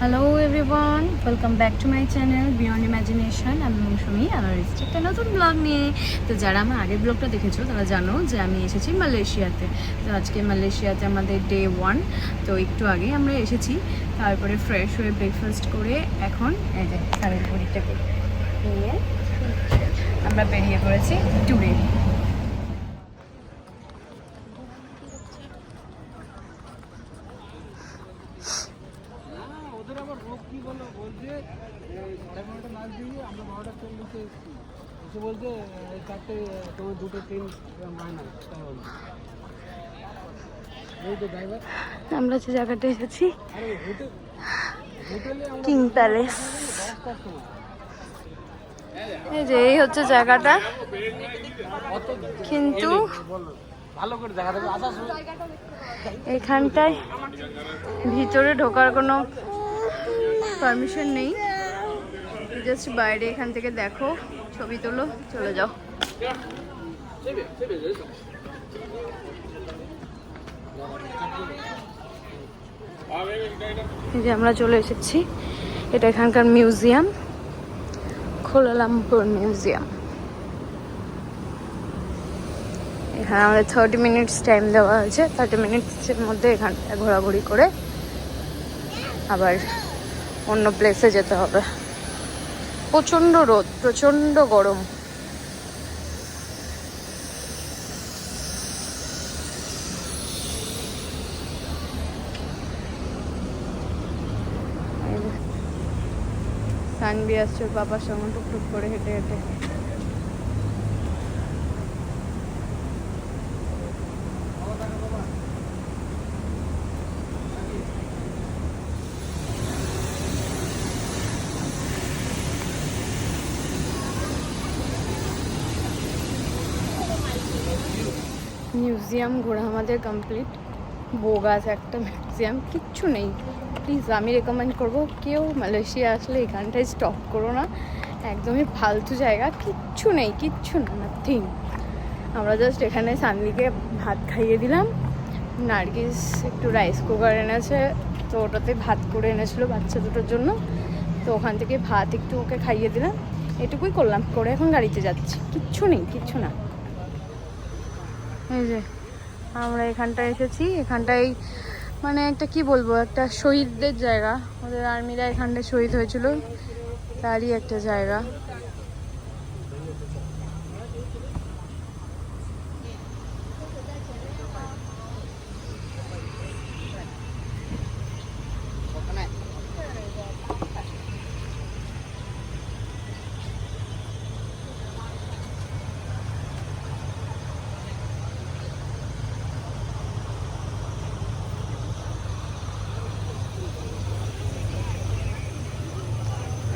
Hello everyone, welcome back to my channel beyond imagination. আমি মৌসুমি, আমার এসেছি একটা নতুন ব্লগ নিয়ে। তো যারা আমার আগের ব্লগটা দেখেছো তারা জানো যে আমি এসেছি মালয়েশিয়াতে। তো আজকে মালয়েশিয়াতে আমাদের ডে 1। তো একটু আগে আমরা এসেছি, তারপরে ফ্রেশ হয়ে ব্রেকফাস্ট করে এখন এই যে শাড়ির পরিটাকে নিয়ে আমরা বেরিয়ে পড়েছি ট্যুরে। আমরা যে জায়গাটা এসেছি কিং প্যালেস। এই যে এই হচ্ছে জায়গাটা, কিন্তু এখানটায় ভিতরে ঢোকার কোনো পারমিশন নেই, জাস্ট বাইরে এখান থেকে দেখো, ছবি তোলো, চলে যাও। এই যে আমরা চলে এসেছি, এটা এখানকার মিউজিয়াম, কোলালামপুর মিউজিয়াম। এখানে আমাদের 30 মিনিটস টাইম দেওয়া হয়েছে। 30 মিনিটসের মধ্যে এখানটায় ঘোরাঘুরি করে আবার অন্য প্লেসে যেতে হবে। প্রচণ্ড রোদ, প্রচণ্ড গরম। সানবি আসছে ওর বাবার সঙ্গে টুকটুক করে হেঁটে হেঁটে। মিউজিয়াম ঘোরা আমাদের কমপ্লিট। বোগাস একটা মিউজিয়াম, কিচ্ছু নেই। প্লিজ আমি রেকমেন্ড করবো, কেউ মালয়েশিয়া আসলে এখানটায় স্টপ করো না, একদমই ফালতু জায়গা, কিচ্ছু নেই, কিচ্ছু না, নাথিং। আমরা জাস্ট এখানে সানভিকে ভাত খাইয়ে দিলাম। নার্গিস একটু রাইস কুকার এনেছে, তো ওটাতে ভাত করে এনেছিলো বাচ্চা দুটোর জন্য, তো ওখান থেকে ভাত একটু ওকে খাইয়ে দিলাম। এটুকুই করলাম, করে এখন গাড়িতে যাচ্ছি। কিচ্ছু নেই, কিচ্ছু না। এই যে আমরা এখানটায় এসেছি, এখানটায় মানে একটা কি বলবো, একটা শহীদদের জায়গা। ওদের আর্মিরা এখানটায় শহীদ হয়েছিল, তারই একটা জায়গা।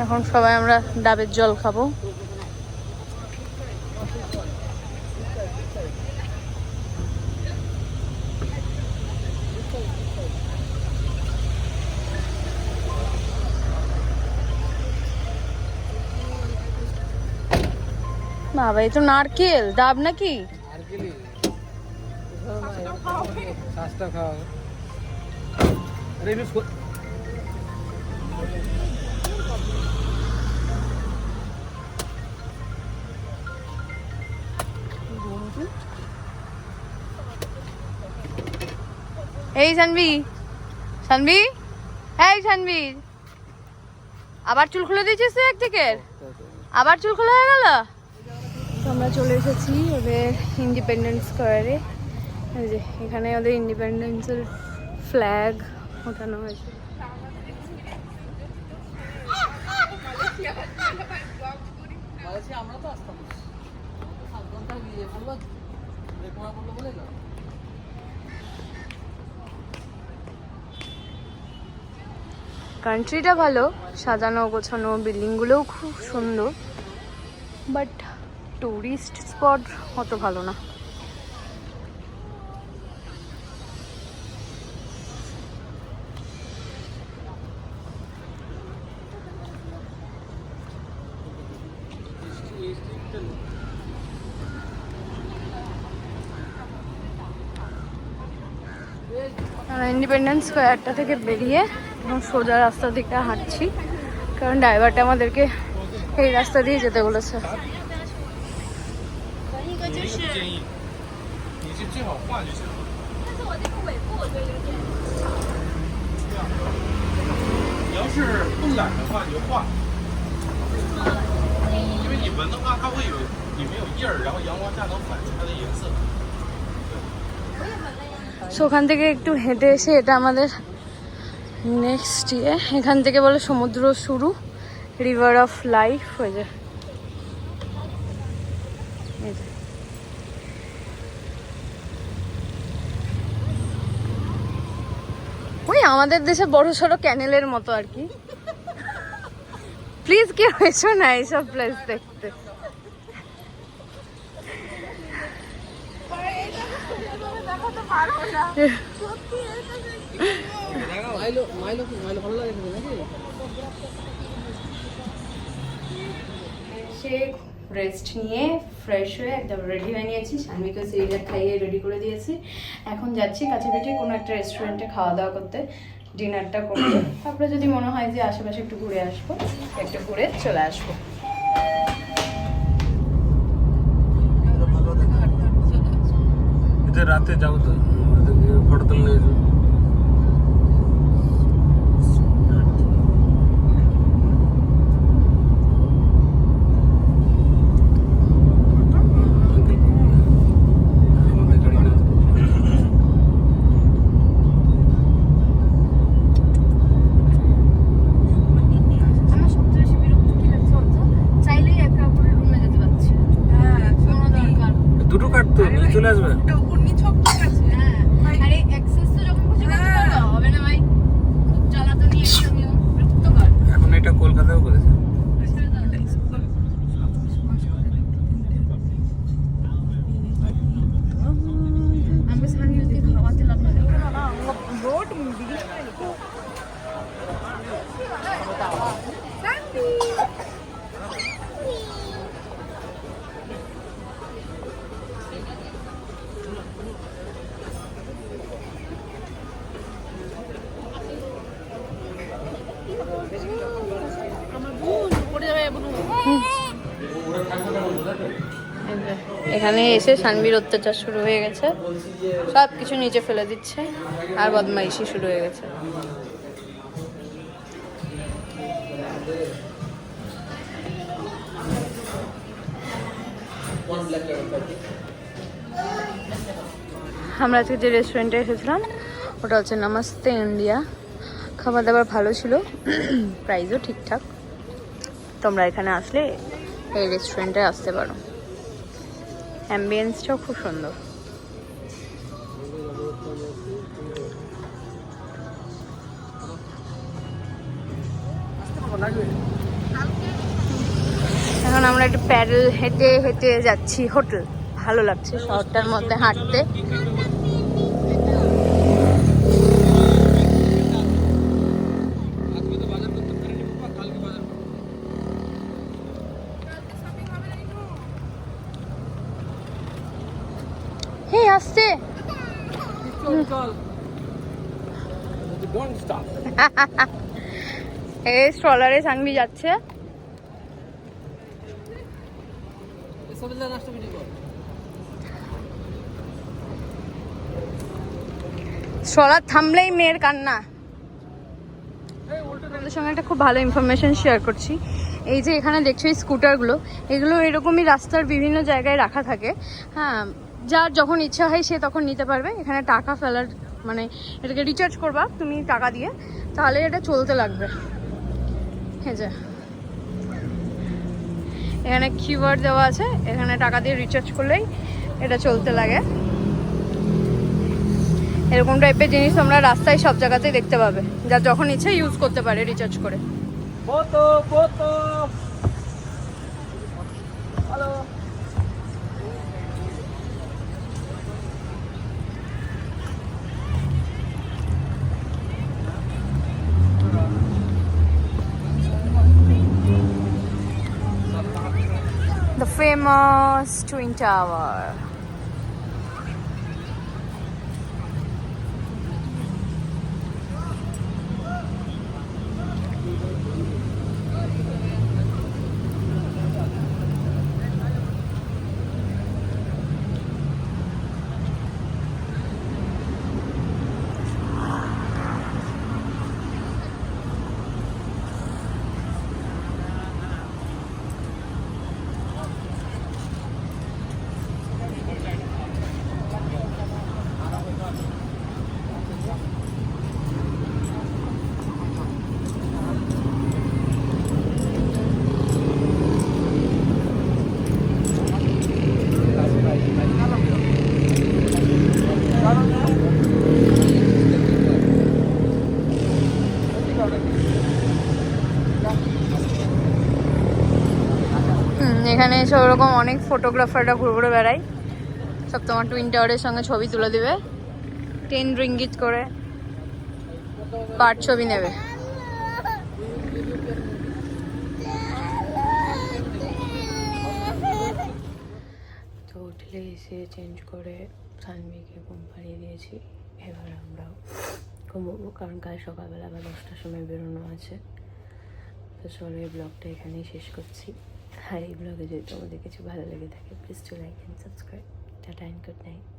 এখন সবাই আমরা ডাবের জল খাবো। বাবা, এই তো নারকেল ডাব নাকি? এই সানভি, সানভি, এই সানভি, আবার চুল খুলে দিয়েছিস তুই এক থেকে? আবার চুল খোলা হয়ে গেল। তো আমরা চলে এসেছি ওদের ইন্ডিপেন্ডেন্স স্কোয়ারে। এই যে এখানে ওদের ইন্ডিপেন্ডেন্সের ফ্ল্যাগ ওঠানো হয়েছে। কান্ট্রিটা ভালো, সাজানো গোছানো, বিল্ডিংগুলোও খুব সুন্দর, বাট টুরিস্ট স্পট অত ভালো না। ইন্ডিপেন্ডেন্স স্কোয়ারটা থেকে বেরিয়ে এবং সোজা রাস্তা দিকে হাঁটছি, কারণ ড্রাইভারটা আমাদেরকে এই রাস্তা দিয়ে যেতে বলেছে। সো ওখান থেকে একটু হেঁটে এসে এটা আমাদের নেক্সট ইয়ে। এখান থেকে বলে সমুদ্র শুরু, রিভার অফ লাইফ হয়ে যায়। ওই আমাদের দেশে বড় সড়ো ক্যানেলের মতো আর কি। প্লিজ কেউ এসো না এইসব প্লেস দেখতে। সে রেস্ট নিয়ে ফ্রেশ হয়ে একদম রেডি হয়ে নিয়েছি, শানভিকে সিরিয়াল খাইয়ে রেডি করে দিয়েছি। এখন যাচ্ছি কাছাকাছি কোনো একটা রেস্টুরেন্টে খাওয়া দাওয়া করতে, ডিনারটা করবো। তারপরে যদি মনে হয় যে আশেপাশে একটু ঘুরে আসবো, একটু ঘুরে চলে আসবো। রাতে যাবো তো, ফটো তুলে দুটো কাটতো নিয়ে চলে আসবে। এখন এটা কলকাতাও করেছে। এখানে এসে শানভির অত্যাচার শুরু হয়ে গেছে, সব কিছু নিচে ফেলে দিচ্ছে আর বদমাইশি শুরু হয়ে গেছে। আমরা আজকে যে রেস্টুরেন্টে এসেছিলাম ওটা হচ্ছে নমস্তে ইন্ডিয়া। খাবার দাবার ভালো ছিল, প্রাইসও ঠিকঠাক। তোমরা এখানে আসলে এই রেস্টুরেন্টে আসতে পারো, অ্যাম্বিয়েন্সটাও খুব সুন্দর। এখন আমরা একটু প্যাডেল হেঁটে হেঁটে যাচ্ছি হোটেল। ভালো লাগছে শহরটার মধ্যে হাঁটতে। হে আসছে এই স্ট্রলারে শানভি যাচ্ছে। স্ট্রলার থামলেই মেয়ের কান্না। আপনাদের সঙ্গে একটা খুব ভালো ইনফরমেশন শেয়ার করছি। এই যে এখানে দেখছো এই স্কুটারগুলো, এগুলো এরকমই রাস্তার বিভিন্ন জায়গায় রাখা থাকে। হ্যাঁ, যার যখন ইচ্ছা হয় সে তখন নিতে পারবে। এখানে টাকা ফেলার মানে এটাকে রিচার্জ করবা তুমি টাকা দিয়ে, তাহলে এটা চলতে লাগবে। হ্যাঁ, যে এখানে কিওয়ার্ড দেওয়া আছে, এখানে টাকা দিয়ে রিচার্জ করলেই এটা চলতে লাগে। এরকম টাইপের জিনিস তোমরা রাস্তায় সব জায়গাতেই দেখতে পাবে, যা যখন ইচ্ছে ইউজ করতে পারে রিচার্জ করে। Hello, the famous Twin Tower. এখানে এসে ওরকম অনেক ফটোগ্রাফাররা ঘুরে ঘুরে বেড়ায়, সব তোমার টুইন টাওয়ারের সঙ্গে ছবি তুলে দিবে, 10 রিঙ্গিট করে পার ছবি নেবে। তো হোটেলে এসে চেঞ্জ করে সানভিকে ঘুম পাড়িয়ে দিয়েছি। এবার আমরাও ঘুমবো, কারণ কাল সকালবেলা আবার 10টার সময় বেরোনো আছে। তো চলো এই ব্লগটা এখানেই শেষ করছি। আর এই ব্লগে যদি তোমাদের কিছু ভালো লেগে থাকে please to like and subscribe. Tata and good night.